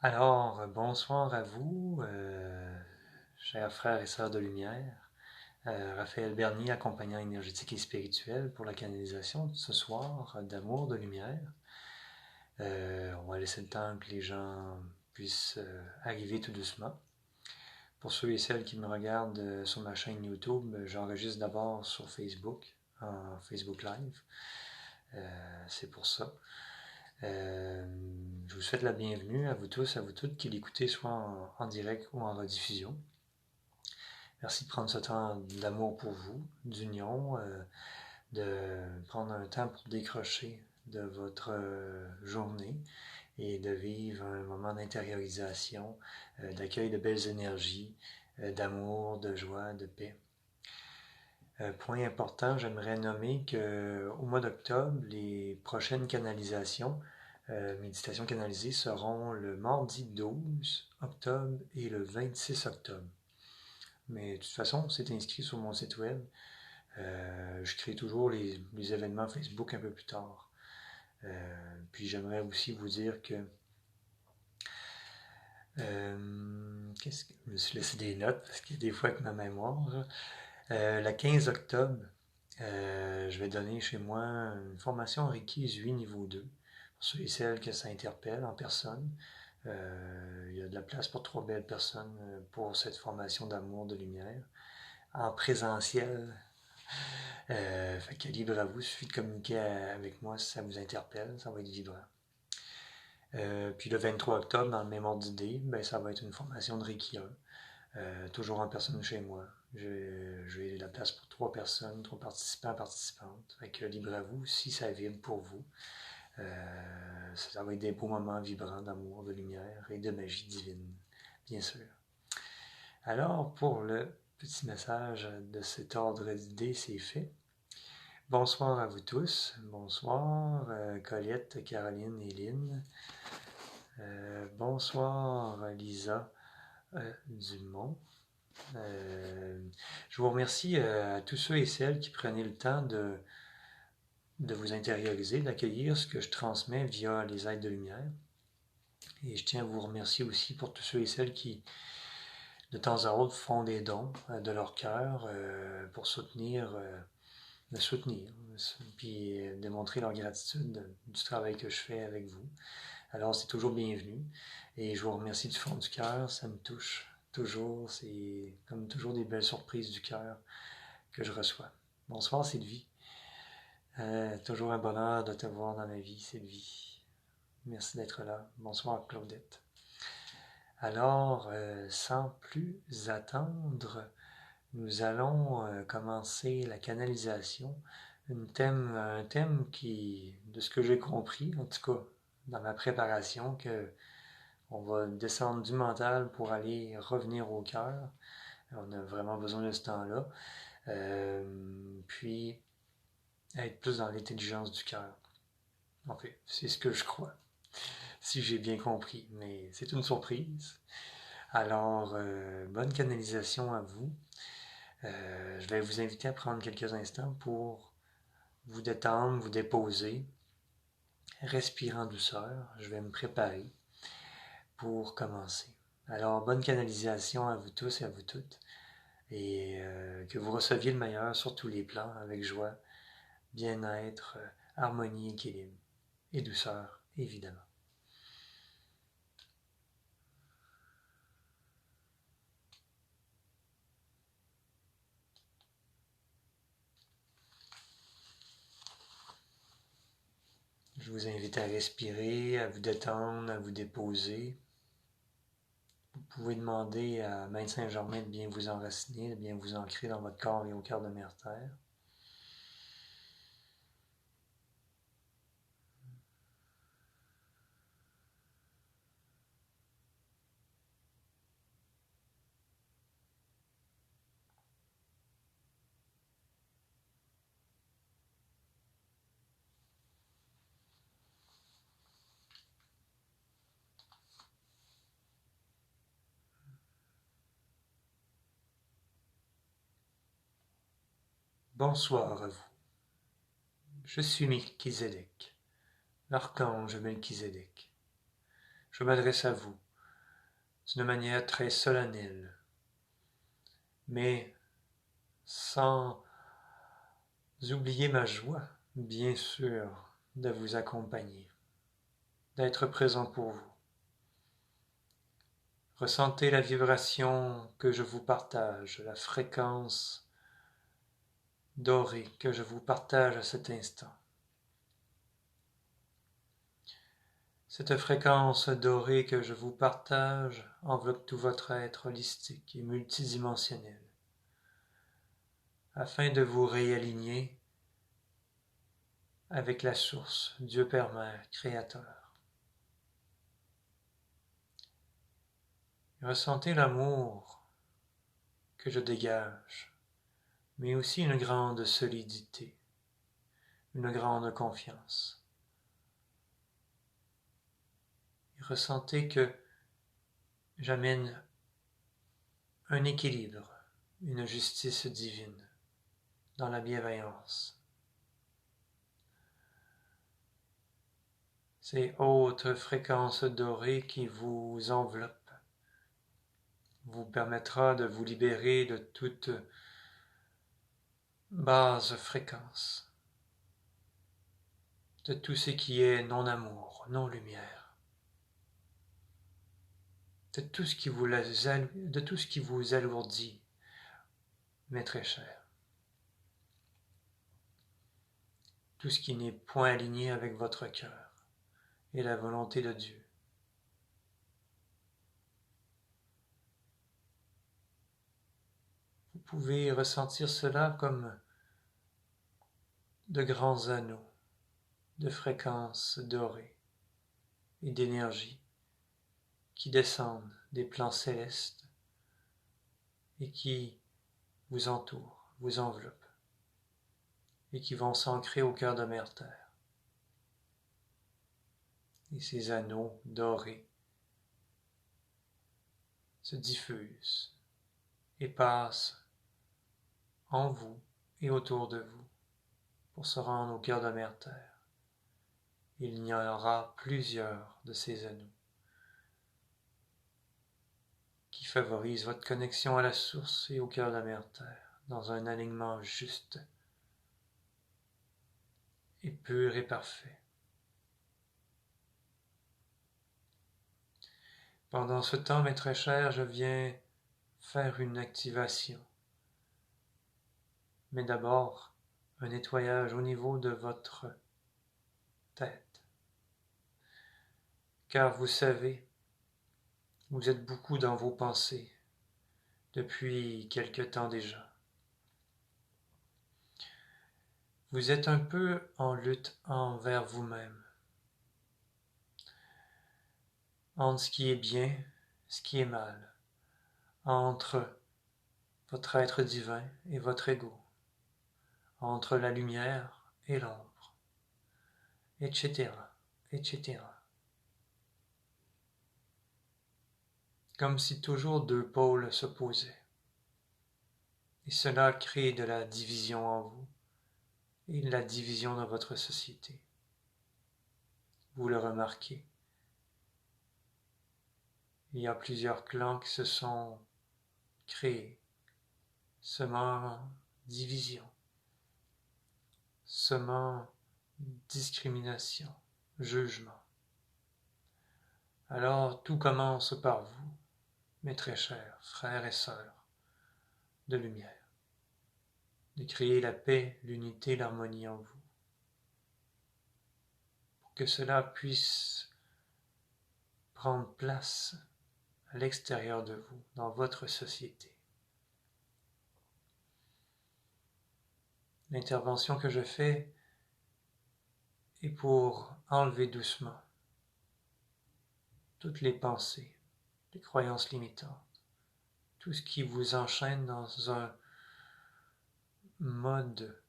Alors, bonsoir à vous, chers frères et sœurs de lumière. Raphaël Bernier, accompagnant énergétique et spirituel pour la canalisation ce soir d'amour, de lumière. On va laisser le temps que les gens puissent arriver tout doucement. Pour ceux et celles qui me regardent sur ma chaîne YouTube, j'enregistre d'abord sur Facebook, en Facebook Live. C'est pour ça. Je vous souhaite la bienvenue à vous tous, à vous toutes qui l'écoutez soit en direct ou en rediffusion. Merci de prendre ce temps d'amour pour vous, d'union, de prendre un temps pour décrocher de votre journée et de vivre un moment d'intériorisation, d'accueil de belles énergies, d'amour, de joie, de paix. Point important, j'aimerais nommer qu'au mois d'octobre, les prochaines canalisations, méditations canalisées, seront le mardi 12 octobre et le 26 octobre. Mais de toute façon, c'est inscrit sur mon site web. Je crée toujours les événements Facebook un peu plus tard. Puis j'aimerais aussi vous dire que je me suis laissé des notes parce qu'il y a des fois avec ma mémoire. Le 15 octobre, je vais donner chez moi une formation Reiki Zui niveau 2 pour ceux et celles que ça interpelle en personne. Il y a de la place pour 3 belles personnes pour cette formation d'amour, de lumière, en présentiel. Fait que libre à vous, il suffit de communiquer avec moi si ça vous interpelle, ça va être vibrant. Puis le 23 octobre, dans le même ordre d'idée, ben, ça va être une formation de Reiki 1, toujours en personne chez moi. J'ai la place pour 3 personnes, 3 participants, participantes. Fait que libre à vous, si ça vibre pour vous. Ça va être des beaux moments vibrants d'amour, de lumière et de magie divine, bien sûr. Alors, pour le petit message de cet ordre d'idées, c'est fait. Bonsoir à vous tous. Bonsoir, Colette, Caroline et Lynn. Bonsoir, Lisa Dumont. Je vous remercie à tous ceux et celles qui prenaient le temps de vous intérioriser, d'accueillir ce que je transmets via les aides de lumière. Et je tiens à vous remercier aussi pour tous ceux et celles qui, de temps à autre, font des dons de leur cœur pour me soutenir, puis démontrer leur gratitude du travail que je fais avec vous. Alors, c'est toujours bienvenu. Et je vous remercie du fond du cœur, ça me touche toujours. C'est comme toujours des belles surprises du cœur que je reçois. Bonsoir Sylvie. Toujours un bonheur de te voir dans ma vie, Sylvie. Merci d'être là. Bonsoir Claudette. Alors, sans plus attendre, nous allons commencer la canalisation. Un thème qui, de ce que j'ai compris, en tout cas dans ma préparation, que on va descendre du mental pour aller revenir au cœur. On a vraiment besoin de ce temps-là. Puis, être plus dans l'intelligence du cœur. En fait, c'est ce que je crois, si j'ai bien compris. Mais c'est une surprise. Alors, bonne canalisation à vous. Je vais vous inviter à prendre quelques instants pour vous détendre, vous déposer, respirer en douceur. Je vais me préparer pour commencer. Alors, bonne canalisation à vous tous et à vous toutes. Et que vous receviez le meilleur sur tous les plans, avec joie, bien-être, harmonie, équilibre et douceur, évidemment. Je vous invite à respirer, à vous détendre, à vous déposer. Vous pouvez demander à Maître Saint-Germain de bien vous enraciner, de bien vous ancrer dans votre corps et au cœur de Mère Terre. Bonsoir à vous. Je suis Melchizedek, l'archange Melchizedek. Je m'adresse à vous d'une manière très solennelle, mais sans oublier ma joie, bien sûr, de vous accompagner, d'être présent pour vous. Ressentez la vibration que je vous partage, la fréquence dorée que je vous partage à cet instant. Cette fréquence dorée que je vous partage enveloppe tout votre être holistique et multidimensionnel, afin de vous réaligner avec la source, Dieu Père Mère, Créateur. Ressentez l'amour que je dégage, mais aussi une grande solidité, une grande confiance. Et ressentez que j'amène un équilibre, une justice divine dans la bienveillance. Ces hautes fréquences dorées qui vous enveloppent vous permettra de vous libérer de toute basse fréquence, de tout ce qui est non-amour, non-lumière, de tout ce qui vous alourdit, mais très cher, tout ce qui n'est point aligné avec votre cœur et la volonté de Dieu. Vous pouvez ressentir cela comme de grands anneaux de fréquences dorées et d'énergie qui descendent des plans célestes et qui vous entourent, vous enveloppent et qui vont s'ancrer au cœur de Mère Terre. Et ces anneaux dorés se diffusent et passent en vous et autour de vous pour se rendre au cœur de Mère Terre. Il y en aura plusieurs de ces anneaux qui favorisent votre connexion à la source et au cœur de la Mère Terre dans un alignement juste et pur et parfait. Pendant ce temps, mes très chers, je viens faire une activation. Mais d'abord, un nettoyage au niveau de votre tête. Car vous savez, vous êtes beaucoup dans vos pensées depuis quelque temps déjà. Vous êtes un peu en lutte envers vous-même, entre ce qui est bien, ce qui est mal, entre votre être divin et votre ego, entre la lumière et l'ombre, etc., etc. Comme si toujours deux pôles s'opposaient. Et cela crée de la division en vous et la division dans votre société. Vous le remarquez. Il y a plusieurs clans qui se sont créés, semant division, semant discrimination, jugement. Alors tout commence par vous, mes très chers frères et sœurs de lumière, de créer la paix, l'unité, l'harmonie en vous, pour que cela puisse prendre place à l'extérieur de vous, dans votre société. L'intervention que je fais est pour enlever doucement toutes les pensées, les croyances limitantes, tout ce qui vous enchaîne dans un mode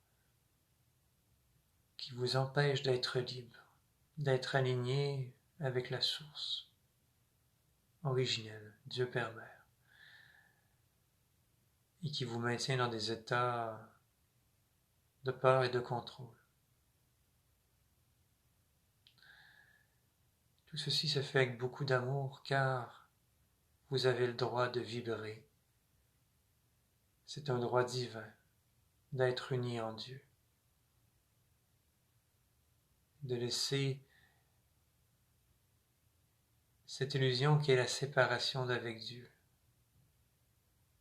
qui vous empêche d'être libre, d'être aligné avec la source originelle, Dieu Père Mère, et qui vous maintient dans des états de peur et de contrôle. Tout ceci se fait avec beaucoup d'amour, car vous avez le droit de vibrer. C'est un droit divin d'être uni en Dieu, de laisser cette illusion qui est la séparation d'avec Dieu,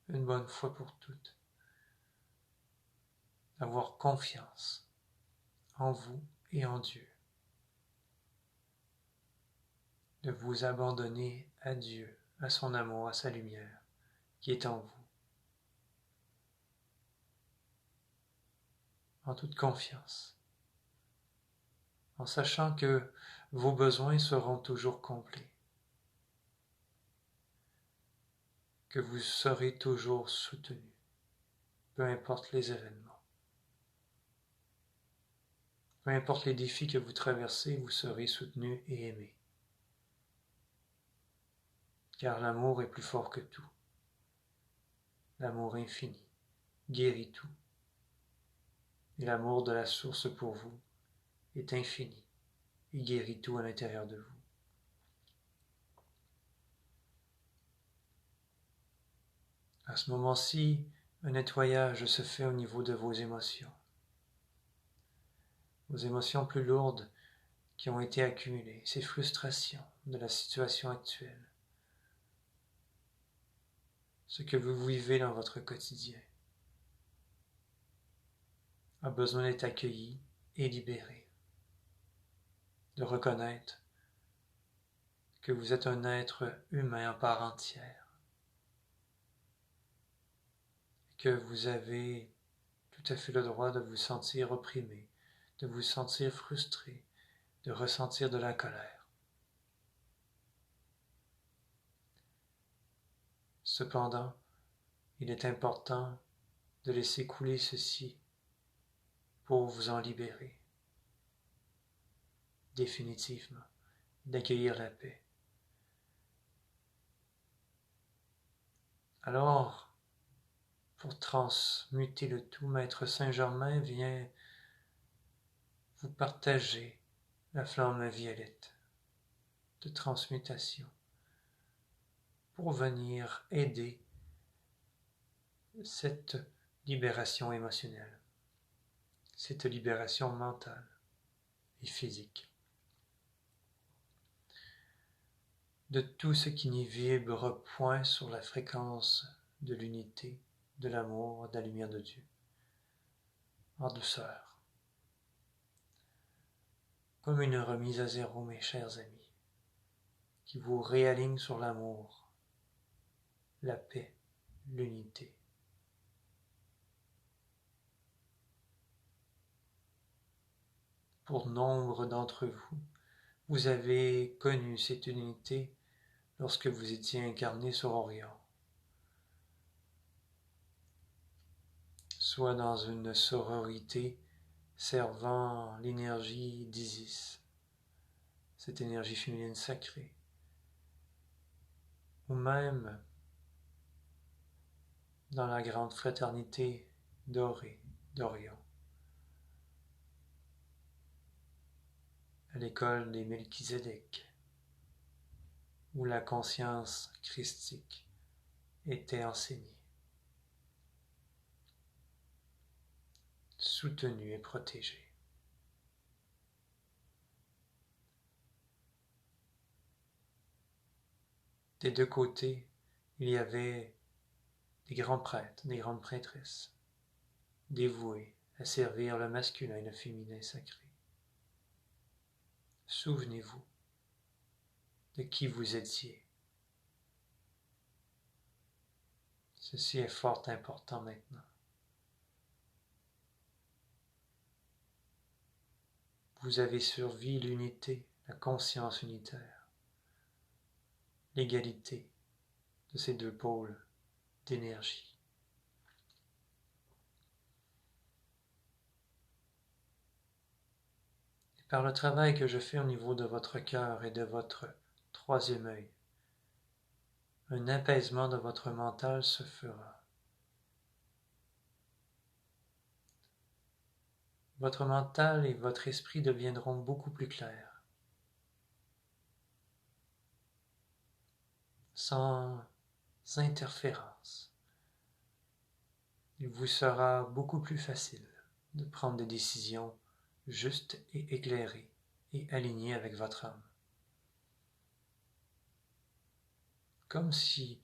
une bonne fois pour toutes, avoir confiance en vous et en Dieu, de vous abandonner à Dieu, à son amour, à sa lumière qui est en vous, en toute confiance, en sachant que vos besoins seront toujours complets, que vous serez toujours soutenu, peu importe les événements, peu importe les défis que vous traversez, vous serez soutenu et aimé, car l'amour est plus fort que tout. L'amour infini guérit tout, et l'amour de la source pour vous est infini et guérit tout à l'intérieur de vous. À ce moment-ci, un nettoyage se fait au niveau de vos émotions plus lourdes qui ont été accumulées, ces frustrations de la situation actuelle, ce que vous vivez dans votre quotidien, a besoin d'être accueilli et libéré, de reconnaître que vous êtes un être humain en part entière, que vous avez tout à fait le droit de vous sentir opprimé, de vous sentir frustré, de ressentir de la colère. Cependant, il est important de laisser couler ceci pour vous en libérer définitivement, d'accueillir la paix. Alors, pour transmuter le tout, Maître Saint-Germain vient vous partager la flamme violette de transmutation pour venir aider cette libération émotionnelle, cette libération mentale et physique, de tout ce qui n'y vibre point sur la fréquence de l'unité, de l'amour, de la lumière de Dieu, en douceur, comme une remise à zéro, mes chers amis, qui vous réaligne sur l'amour, la paix, l'unité. Pour nombre d'entre vous, vous avez connu cette unité lorsque vous étiez incarné sur Orion, soit dans une sororité servant l'énergie d'Isis, cette énergie féminine sacrée, ou même dans la grande fraternité dorée d'Orion, à l'école des Melchizedek, où la conscience christique était enseignée, soutenue et protégée. Des deux côtés, il y avait des grands prêtres, des grandes prêtresses, dévoués à servir le masculin et le féminin sacré. Souvenez-vous de qui vous étiez. Ceci est fort important maintenant. Vous avez survécu l'unité, la conscience unitaire, l'égalité de ces deux pôles d'énergie. Et par le travail que je fais au niveau de votre cœur et de votre troisième œil, un apaisement de votre mental se fera. Votre mental et votre esprit deviendront beaucoup plus clairs, sans interférences, il vous sera beaucoup plus facile de prendre des décisions justes et éclairées et alignées avec votre âme. Comme si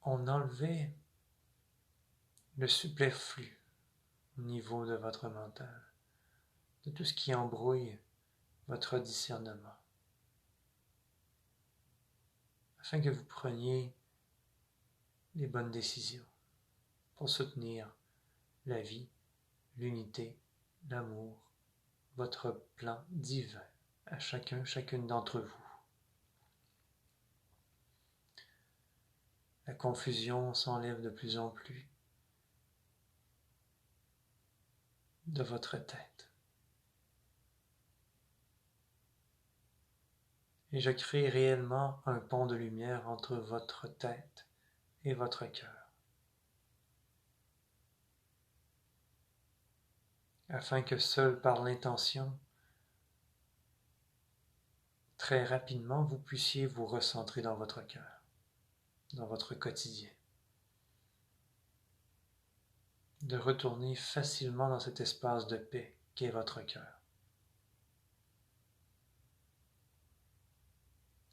on enlevait le superflu au niveau de votre mental, de tout ce qui embrouille votre discernement, afin que vous preniez les bonnes décisions pour soutenir la vie, l'unité, l'amour, votre plan divin à chacune d'entre vous. La confusion s'enlève de plus en plus de votre tête. Et je crée réellement un pont de lumière entre votre tête et votre cœur, afin que seul par l'intention, très rapidement, vous puissiez vous recentrer dans votre cœur, dans votre quotidien, de retourner facilement dans cet espace de paix qu'est votre cœur.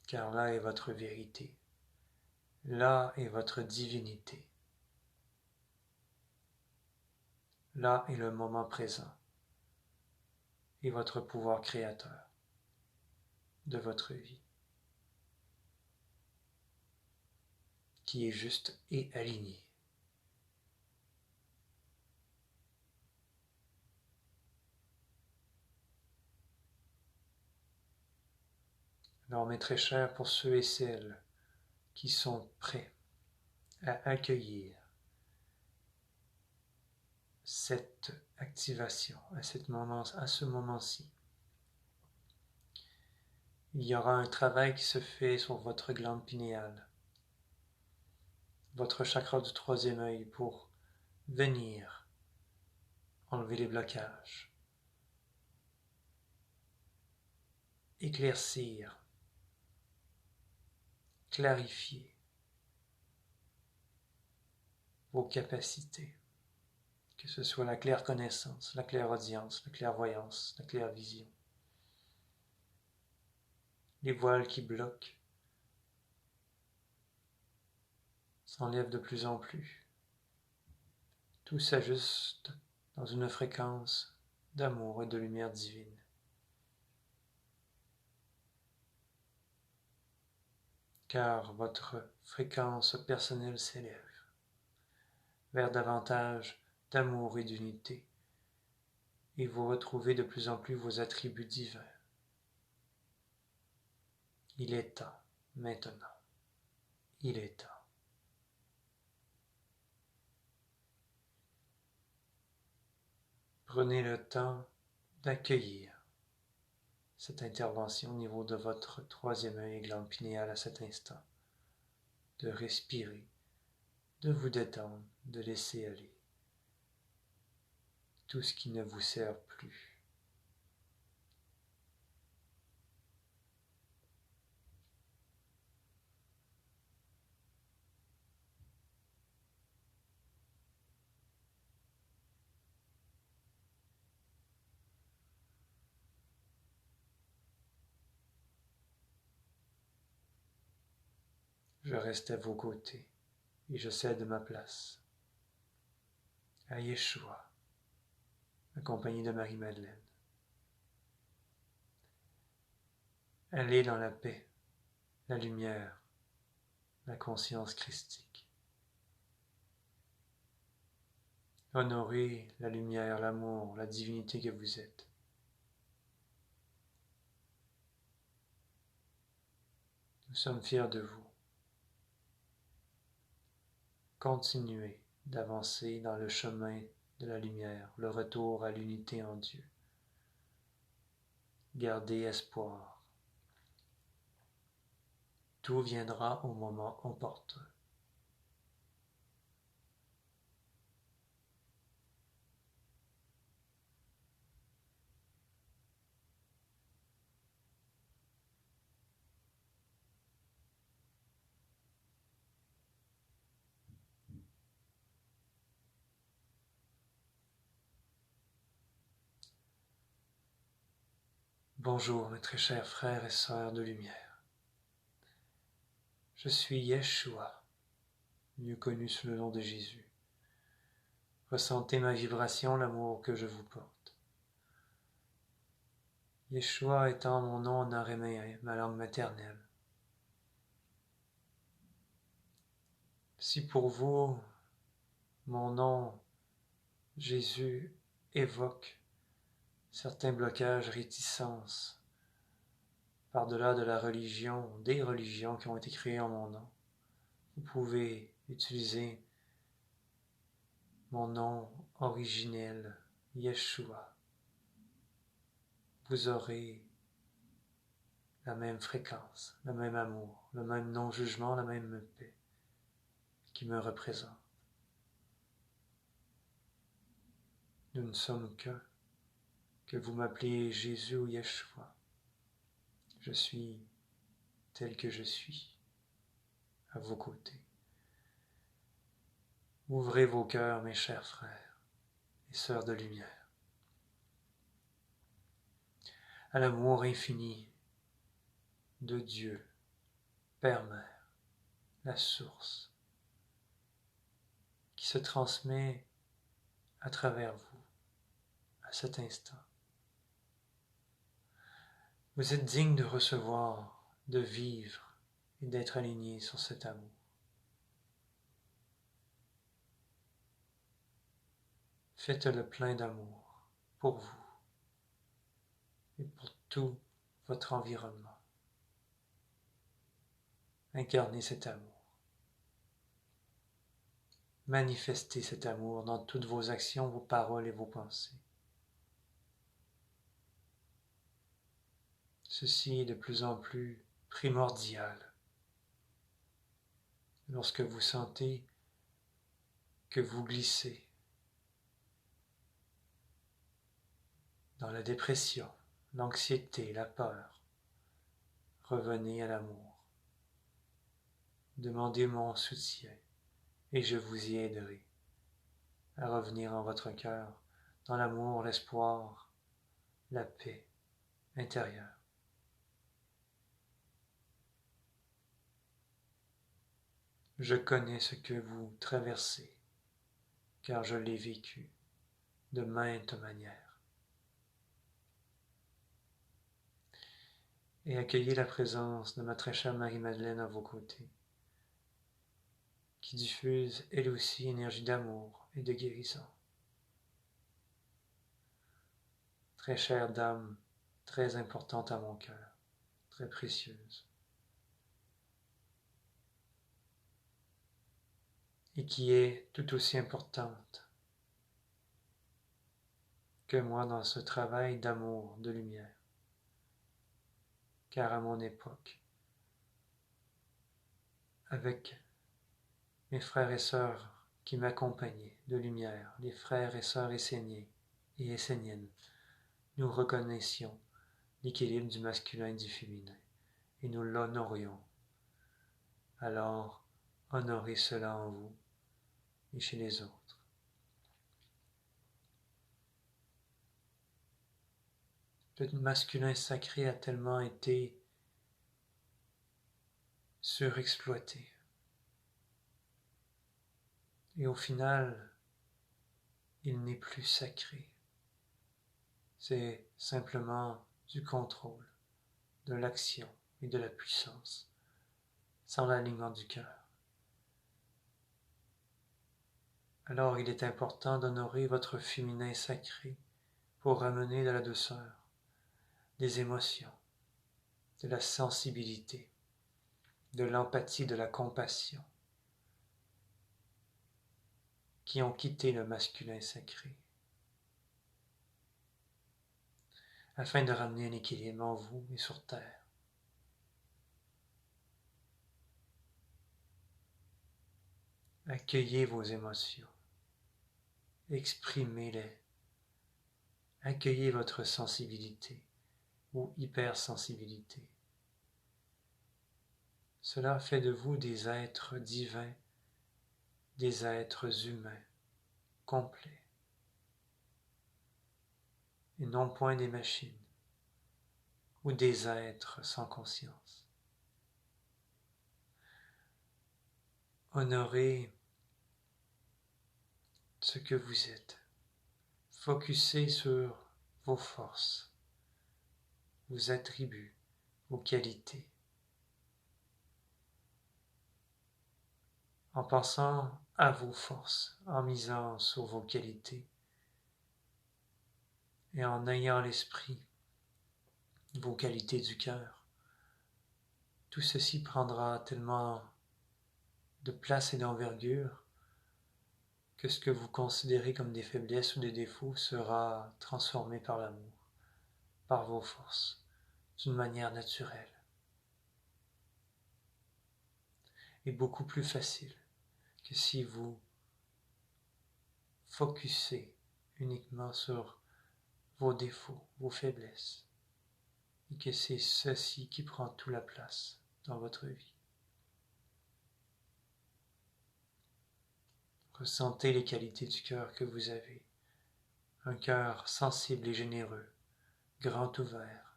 Car là est votre vérité, là est votre divinité, là est le moment présent et votre pouvoir créateur de votre vie, qui est juste et aligné. Alors mes très chers, pour ceux et celles qui sont prêts à accueillir cette activation à ce moment-ci, il y aura un travail qui se fait sur votre glande pinéale, votre chakra du troisième œil, pour venir enlever les blocages, éclaircir, clarifier vos capacités, que ce soit la claire connaissance, la clairaudience, la clairvoyance, la clairvision, les voiles qui bloquent s'enlèvent de plus en plus. Tout s'ajuste dans une fréquence d'amour et de lumière divine. Car votre fréquence personnelle s'élève vers davantage d'amour et d'unité, et vous retrouvez de plus en plus vos attributs divins. Il est temps, maintenant. Il est temps. Prenez le temps d'accueillir cette intervention au niveau de votre troisième œil et glande pinéale à cet instant, de respirer, de vous détendre, de laisser aller tout ce qui ne vous sert plus. Je reste à vos côtés et je cède ma place à Yeshua, accompagné de Marie-Madeleine. Allez dans la paix, la lumière, la conscience christique. Honorez la lumière, l'amour, la divinité que vous êtes. Nous sommes fiers de vous. Continuez d'avancer dans le chemin de la lumière, le retour à l'unité en Dieu. Gardez espoir. Tout viendra au moment opportun. Bonjour mes très chers frères et sœurs de lumière. Je suis Yeshua, mieux connu sous le nom de Jésus. Ressentez ma vibration, l'amour que je vous porte. Yeshua étant mon nom en araméen, ma langue maternelle. Si pour vous, mon nom, Jésus, évoque certains blocages, réticences, par-delà de la religion, des religions qui ont été créées en mon nom, vous pouvez utiliser mon nom originel, Yeshua. Vous aurez la même fréquence, le même amour, le même non-jugement, la même paix qui me représente. Nous ne sommes qu'un, que vous m'appelez Jésus ou Yeshua. Je suis tel que je suis, à vos côtés. Ouvrez vos cœurs, mes chers frères et sœurs de lumière, à l'amour infini de Dieu, Père-Mère, la source, qui se transmet à travers vous, à cet instant. Vous êtes digne de recevoir, de vivre et d'être aligné sur cet amour. Faites-le plein d'amour pour vous et pour tout votre environnement. Incarnez cet amour. Manifestez cet amour dans toutes vos actions, vos paroles et vos pensées. Ceci est de plus en plus primordial lorsque vous sentez que vous glissez dans la dépression, l'anxiété, la peur. Revenez à l'amour. Demandez mon soutien et je vous y aiderai à revenir en votre cœur dans l'amour, l'espoir, la paix intérieure. Je connais ce que vous traversez, car je l'ai vécu de maintes manières. Et accueillez la présence de ma très chère Marie-Madeleine à vos côtés, qui diffuse elle aussi énergie d'amour et de guérison. Très chère dame, très importante à mon cœur, très précieuse. Et qui est tout aussi importante que moi dans ce travail d'amour, de lumière. Car à mon époque, avec mes frères et sœurs qui m'accompagnaient de lumière, les frères et sœurs esséniens et esséniennes, nous reconnaissions l'équilibre du masculin et du féminin, et nous l'honorions. Alors, honorez cela en vous et chez les autres. Le masculin sacré a tellement été surexploité. Et au final, il n'est plus sacré. C'est simplement du contrôle, de l'action et de la puissance, sans l'alignement du cœur. Alors il est important d'honorer votre féminin sacré pour ramener de la douceur, des émotions, de la sensibilité, de l'empathie, de la compassion, qui ont quitté le masculin sacré, afin de ramener un équilibre en vous et sur terre. Accueillez vos émotions, exprimez-les, accueillez votre sensibilité ou hypersensibilité. Cela fait de vous des êtres divins, des êtres humains, complets, et non point des machines. ou des êtres sans conscience. Honorez ce que vous êtes. Focussez sur vos forces, vos attributs, vos qualités. En pensant à vos forces, en misant sur vos qualités et en ayant à l'esprit vos qualités du cœur, tout ceci prendra tellement de place et d'envergure que ce que vous considérez comme des faiblesses ou des défauts sera transformé par l'amour, par vos forces, d'une manière naturelle et beaucoup plus facile que si vous focussez uniquement sur vos défauts, vos faiblesses, et que c'est ceci qui prend toute la place dans votre vie. Ressentez les qualités du cœur que vous avez, un cœur sensible et généreux, grand ouvert,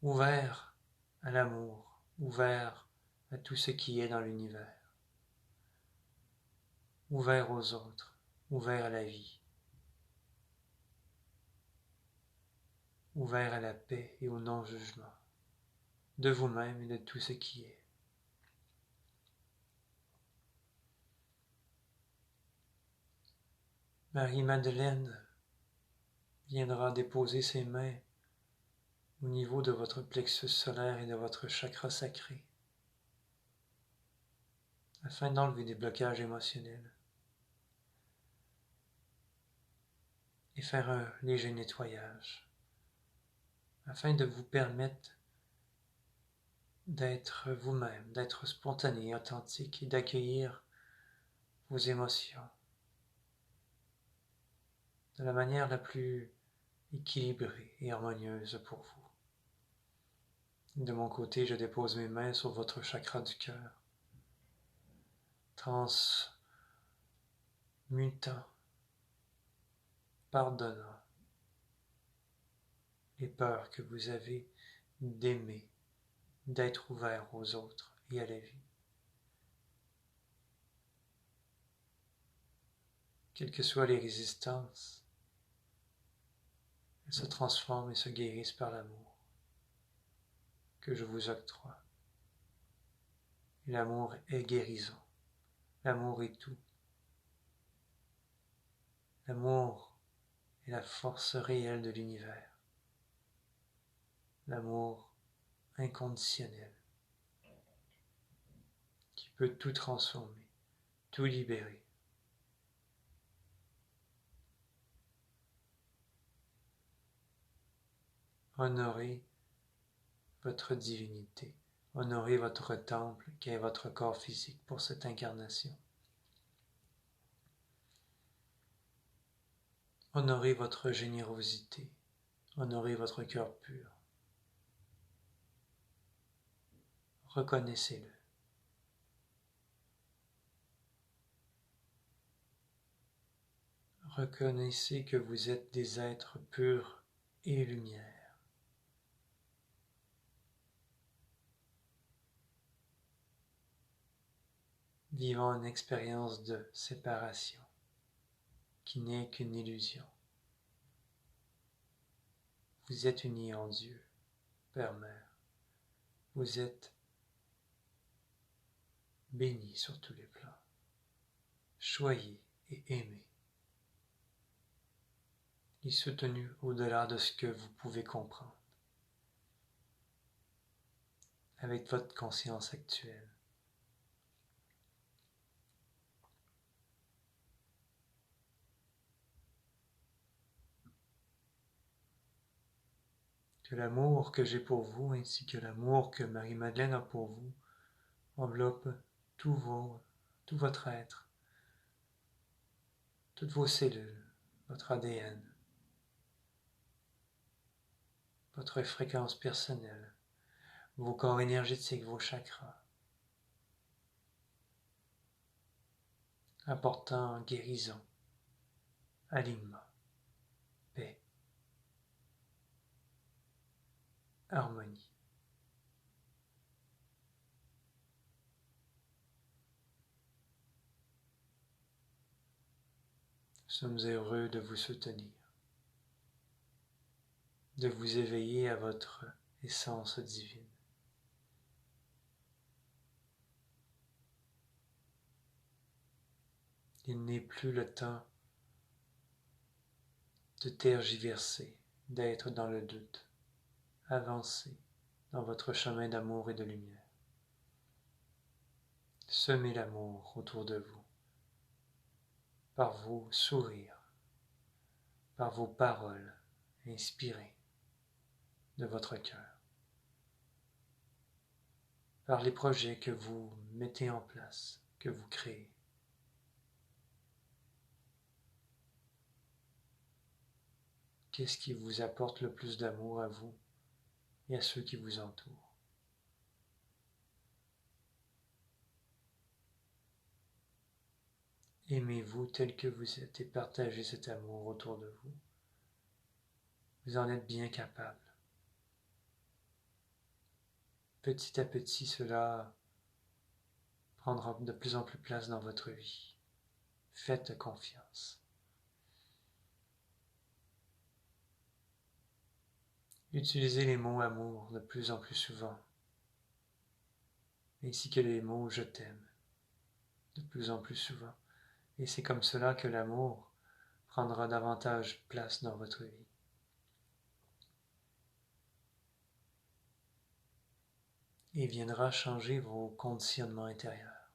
ouvert à l'amour, ouvert à tout ce qui est dans l'univers, ouvert aux autres, ouvert à la vie, ouvert à la paix et au non-jugement, de vous-même et de tout ce qui est. Marie-Madeleine viendra déposer ses mains au niveau de votre plexus solaire et de votre chakra sacré, afin d'enlever des blocages émotionnels et faire un léger nettoyage, afin de vous permettre d'être vous-même, d'être spontané, authentique et d'accueillir vos émotions de la manière la plus équilibrée et harmonieuse pour vous. De mon côté, je dépose mes mains sur votre chakra du cœur, transmutant, pardonnant les peurs que vous avez d'aimer, d'être ouvert aux autres et à la vie. Quelles que soient les résistances, elles se transforment et se guérissent par l'amour que je vous octroie. Et l'amour est guérison. L'amour est tout. L'amour est la force réelle de l'univers. L'amour inconditionnel qui peut tout transformer, tout libérer. Honorez votre divinité. Honorez votre temple qui est votre corps physique pour cette incarnation. Honorez votre générosité. Honorez votre cœur pur. Reconnaissez-le. Reconnaissez que vous êtes des êtres purs et lumière. Vivant une expérience de séparation qui n'est qu'une illusion. Vous êtes unis en Dieu, Père, Mère. Vous êtes bénis sur tous les plans. Choyez et aimez. Et soutenus au-delà de ce que vous pouvez comprendre. Avec votre conscience actuelle. Que l'amour que j'ai pour vous, ainsi que l'amour que Marie-Madeleine a pour vous, enveloppe tout votre être, toutes vos cellules, votre ADN, votre fréquence personnelle, vos corps énergétiques, vos chakras, apportant guérison, alignement, paix, harmonie. Nous sommes heureux de vous soutenir, de vous éveiller à votre essence divine. Il n'est plus le temps de tergiverser, d'être dans le doute. Avancez dans votre chemin d'amour et de lumière. Semez l'amour autour de vous, par vos sourires, par vos paroles inspirées de votre cœur, par les projets que vous mettez en place, que vous créez. Qu'est-ce qui vous apporte le plus d'amour à vous et à ceux qui vous entourent? Aimez-vous tel que vous êtes et partagez cet amour autour de vous. Vous en êtes bien capable. Petit à petit, cela prendra de plus en plus place dans votre vie. Faites confiance. Utilisez les mots amour de plus en plus souvent, ainsi que les mots je t'aime de plus en plus souvent. Et c'est comme cela que l'amour prendra davantage place dans votre vie. Et viendra changer vos conditionnements intérieurs.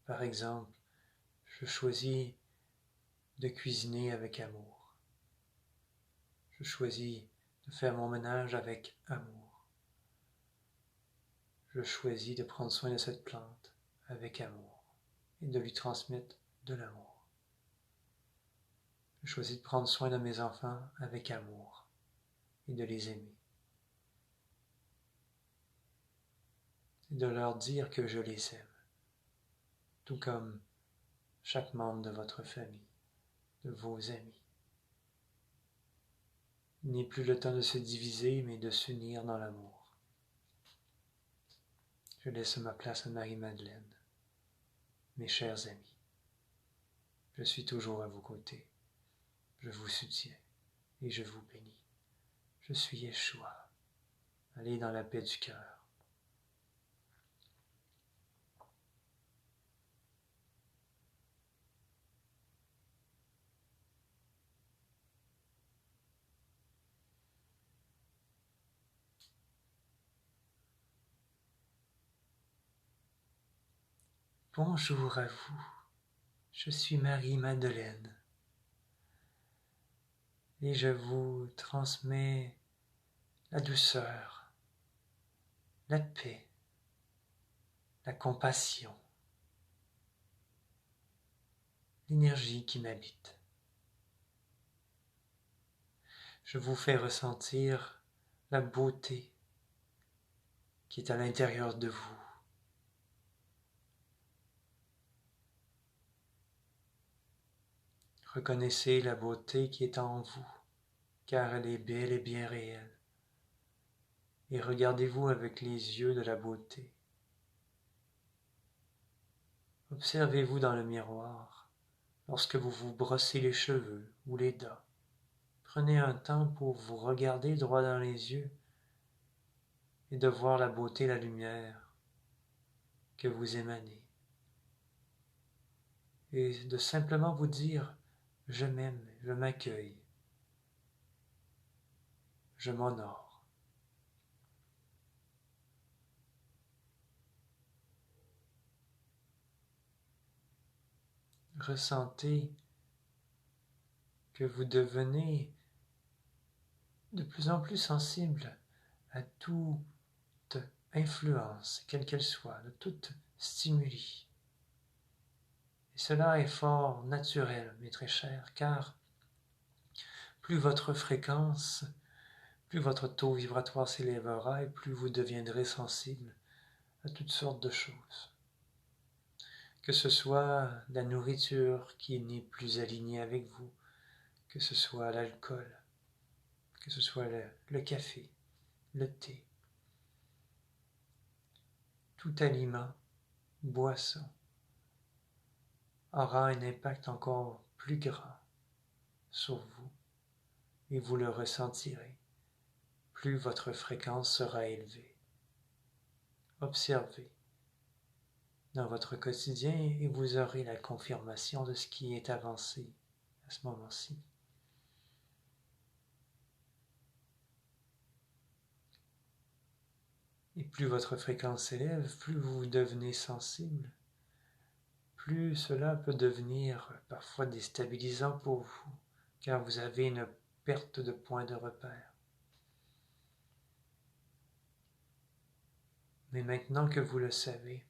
Par exemple, je choisis de cuisiner avec amour. Je choisis de faire mon ménage avec amour. Je choisis de prendre soin de cette plante avec amour et de lui transmettre de l'amour. Je choisis de prendre soin de mes enfants avec amour et de les aimer. Et de leur dire que je les aime, tout comme chaque membre de votre famille, de vos amis. Il n'est plus le temps de se diviser, mais de s'unir dans l'amour. Je laisse ma place à Marie-Madeleine, mes chers amis. Je suis toujours à vos côtés. Je vous soutiens et je vous bénis. Je suis Yeshua. Allez dans la paix du cœur. Bonjour à vous. Je suis Marie-Madeleine et je vous transmets la douceur, la paix, la compassion, l'énergie qui m'habite. Je vous fais ressentir la beauté qui est à l'intérieur de vous. Reconnaissez la beauté qui est en vous, car elle est belle et bien réelle. Et regardez-vous avec les yeux de la beauté. Observez-vous dans le miroir lorsque vous vous brossez les cheveux ou les dents. Prenez un temps pour vous regarder droit dans les yeux et de voir la beauté et la lumière que vous émanez. Et de simplement vous dire « Je m'aime, je m'accueille, je m'honore ». Ressentez que vous devenez de plus en plus sensible à toute influence, quelle qu'elle soit, de toute stimuli. Et cela est fort naturel, mes très chers, car plus votre fréquence, plus votre taux vibratoire s'élèvera et plus vous deviendrez sensible à toutes sortes de choses. Que ce soit la nourriture qui n'est plus alignée avec vous, que ce soit l'alcool, que ce soit le café, le thé, tout aliment, boisson, aura un impact encore plus grand sur vous et vous le ressentirez. Plus votre fréquence sera élevée. Observez dans votre quotidien et vous aurez la confirmation de ce qui est avancé à ce moment-ci. Et plus votre fréquence s'élève, plus vous devenez sensible, plus cela peut devenir parfois déstabilisant pour vous, car vous avez une perte de point de repère. Mais maintenant que vous le savez,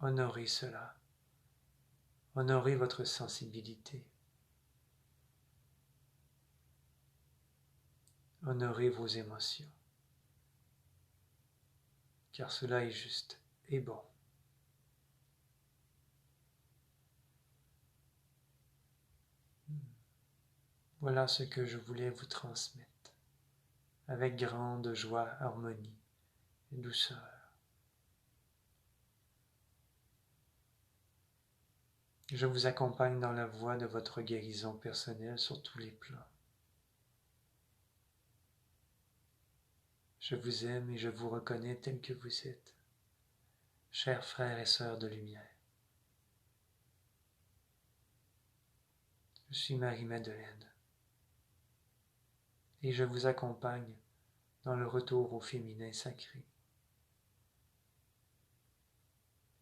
honorez cela. Honorez votre sensibilité. Honorez vos émotions. Car cela est juste et bon. Voilà ce que je voulais vous transmettre, avec grande joie, harmonie et douceur. Je vous accompagne dans la voie de votre guérison personnelle sur tous les plans. Je vous aime et je vous reconnais tel que vous êtes, chers frères et sœurs de lumière. Je suis Marie-Madeleine et je vous accompagne dans le retour au féminin sacré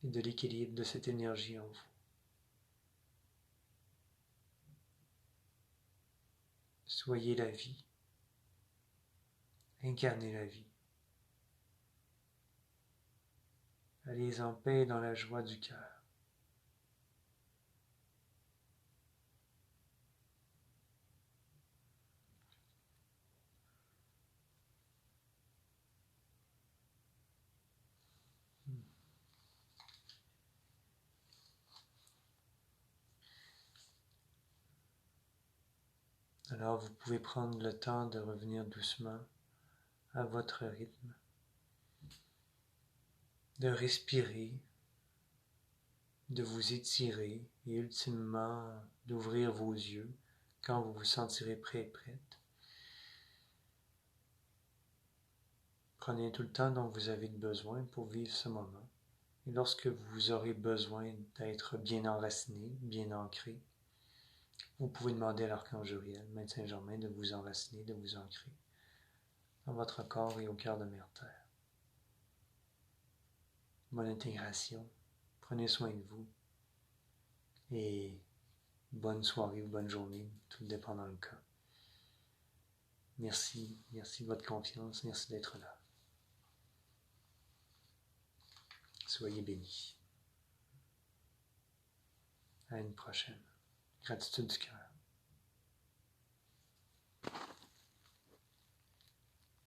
et de l'équilibre de cette énergie en vous. Soyez la vie, incarnez la vie. Allez en paix dans la joie du cœur. Alors vous pouvez prendre le temps de revenir doucement à votre rythme, de respirer, de vous étirer et ultimement d'ouvrir vos yeux quand vous vous sentirez prêt et prête. Prenez tout le temps dont vous avez besoin pour vivre ce moment. Et lorsque vous aurez besoin d'être bien enraciné, bien ancré, vous pouvez demander à l'archange Uriel, Maître Saint-Germain, de vous enraciner, de vous ancrer dans votre corps et au cœur de Mère Terre. Bonne intégration, prenez soin de vous et bonne soirée ou bonne journée, tout dépendant le cas. Merci de votre confiance, merci d'être là. Soyez bénis. À une prochaine. Gratitude du cœur.